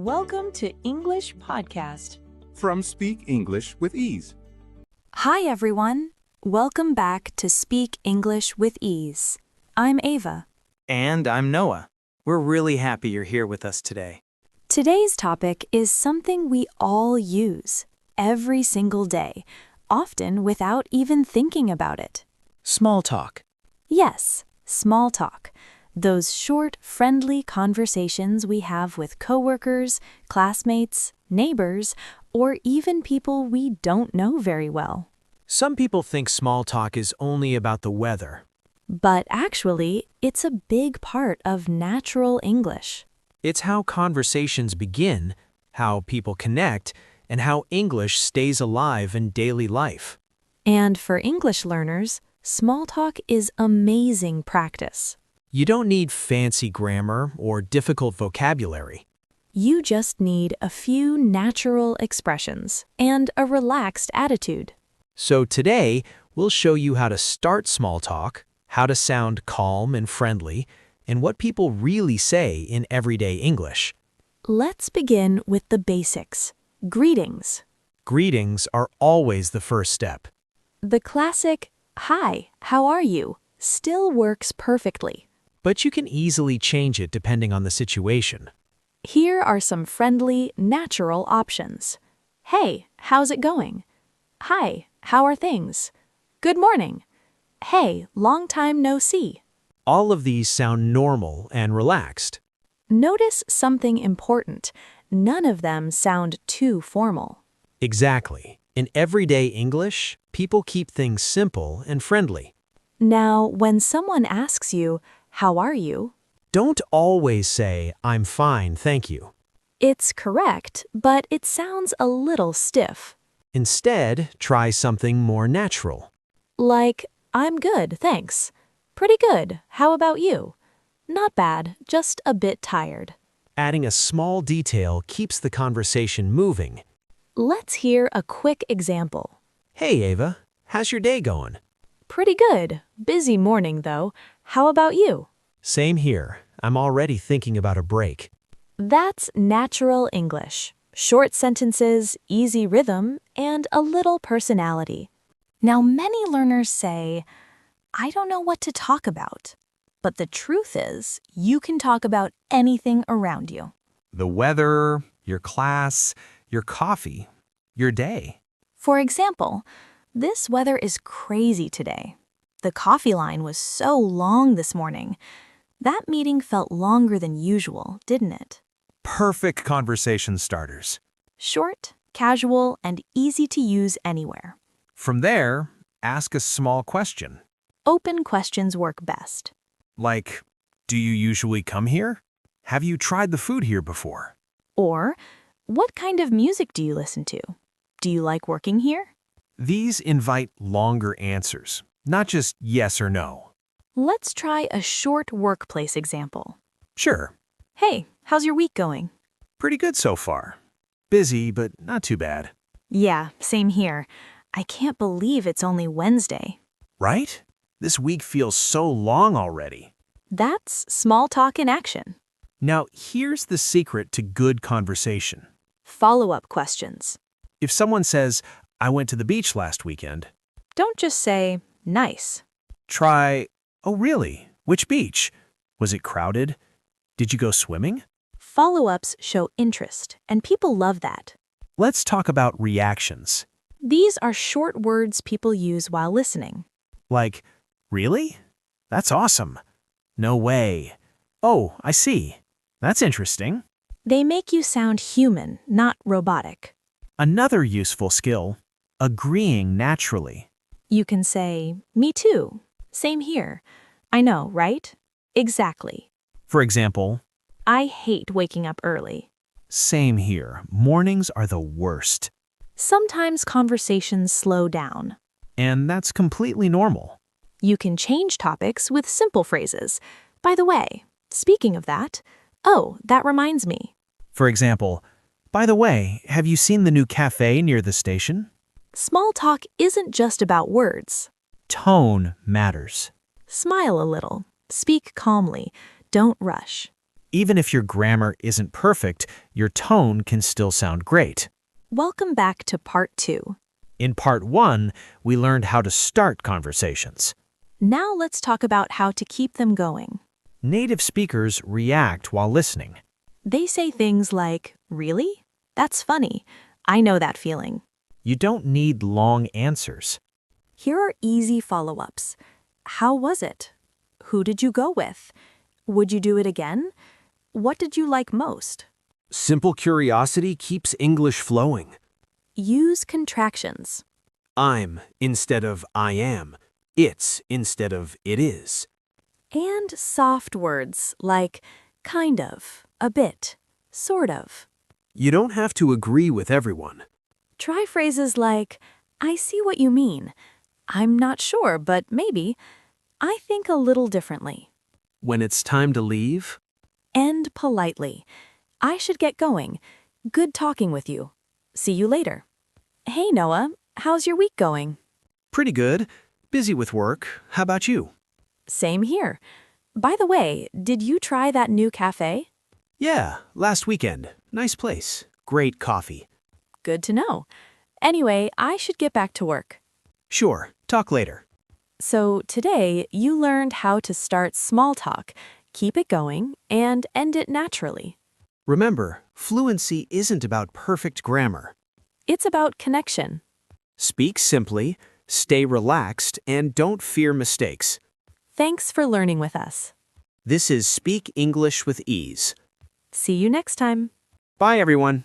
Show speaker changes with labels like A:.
A: Welcome to English Podcast
B: from Speak English with Ease.
C: Hi, everyone. Welcome back to Speak English with Ease. I'm Ava.
D: And I'm Noah. We're really happy you're here with us today.
C: Today's topic is something we all use every single day, often without even thinking about it.
D: Small talk.
C: Yes, small talk. Those short, friendly conversations we have with coworkers, classmates, neighbors, or even people we don't know very well.
D: Some people think small talk is only about the weather.
C: But actually, it's a big part of natural English.
D: It's how conversations begin, how people connect, and how English stays alive in daily life.
C: And for English learners, small talk is amazing practice.
D: You don't need fancy grammar or difficult vocabulary.
C: You just need a few natural expressions and a relaxed attitude.
D: So today, we'll show you how to start small talk, how to sound calm and friendly, and what people really say in everyday English.
C: Let's begin with the basics. Greetings.
D: Greetings are always the first step.
C: The classic, "Hi, how are you?" still works perfectly.
D: But you can easily change it depending on the situation.
C: Here are some friendly, natural options. Hey, how's it going? Hi, how are things? Good morning. Hey, long time no see.
D: All of these sound normal and relaxed.
C: Notice something important. None of them sound too formal.
D: Exactly. In everyday English, people keep things simple and friendly.
C: Now, when someone asks you, "How are you?"
D: Don't always say, "I'm fine, thank you."
C: It's correct, but it sounds a little stiff.
D: Instead, try something more natural.
C: Like, "I'm good, thanks." "Pretty good. How about you?" "Not bad, just a bit tired."
D: Adding a small detail keeps the conversation moving.
C: Let's hear a quick example.
D: Hey, Ava, how's your day going?
C: "Pretty good. Busy morning, though. How about you?"
D: Same here. I'm already thinking about a break.
C: That's natural English. Short sentences, easy rhythm, and a little personality. Now, many learners say, "I don't know what to talk about." But the truth is, you can talk about anything around you.
E: The weather, your class, your coffee, your day.
C: For example, "This weather is crazy today. The coffee line was so long this morning. That meeting felt longer than usual, didn't it?"
E: Perfect conversation starters.
C: Short, casual, and easy to use anywhere.
E: From there, ask a small question.
C: Open questions work best.
E: Like, do you usually come here? Have you tried the food here before?
C: Or, "What kind of music do you listen to? Do you like working here?"
E: These invite longer answers, not just yes or no.
C: Let's try a short workplace example.
E: Sure,
C: "Hey, how's your week going?"
E: pretty good so far. Busy, but not too bad.
C: "Yeah, same here. I can't believe it's only Wednesday."
E: Right? This week feels so long already.
C: That's small talk in action.
E: Now, here's the secret to good conversation.
C: Follow-up questions.
E: If someone says, "I went to the beach last weekend,"
C: Don't just say, "Nice."
E: try, "Oh, really? Which beach? Was it crowded? Did you go swimming?"
C: Follow-ups show interest, and people love that.
E: Let's talk about reactions.
C: These are short words people use while listening.
E: Like, "Really? That's awesome. No way. Oh, I see. That's interesting."
C: They make you sound human, not robotic.
E: Another useful skill, agreeing naturally.
C: You can say, "Me too. Same here. I know, right? Exactly.
E: For example,
C: I hate waking up early."
E: same here. Mornings are the worst.
C: Sometimes conversations slow down.
E: And that's completely normal.
C: You can change topics with simple phrases. "By the way, speaking of that, oh, that reminds me."
E: For example, "By the way, have you seen the new cafe near the station?"
C: Small talk isn't just about words.
E: Tone matters.
C: Smile a little. Speak calmly. Don't rush.
E: Even if your grammar isn't perfect, your tone can still sound great.
C: Welcome back to Part 2.
E: In Part 1, we learned how to start conversations.
C: Now let's talk about how to keep them going.
E: Native speakers react while listening.
C: They say things like, "Really? That's funny. I know that feeling."
E: You don't need long answers.
C: Here are easy follow-ups. How was it? Who did you go with? Would you do it again? What did you like most?
F: Simple curiosity keeps English flowing.
C: Use contractions.
F: I'm instead of I am. It's instead of it is.
C: And soft words like kind of, a bit, sort of.
F: You don't have to agree with everyone.
C: Try phrases like, "I see what you mean. I'm not sure, but maybe. I think a little differently."
F: When it's time to leave,
C: End politely. "I should get going. Good talking with you. See you later." "Hey, Noah, how's your week going?"
E: Pretty good. Busy with work. How about you?
C: Same here. By the way, did you try that new cafe?
E: Yeah, last weekend. Nice place. Great coffee.
C: Good to know. Anyway, I should get back to work.
E: Sure, talk later.
C: So today, you learned how to start small talk, keep it going, and end it naturally.
E: Remember, fluency isn't about perfect grammar.
C: It's about connection.
E: Speak simply, stay relaxed, and don't fear mistakes.
C: Thanks for learning with us.
E: This is Speak English with Ease.
C: See you next time.
E: Bye, everyone.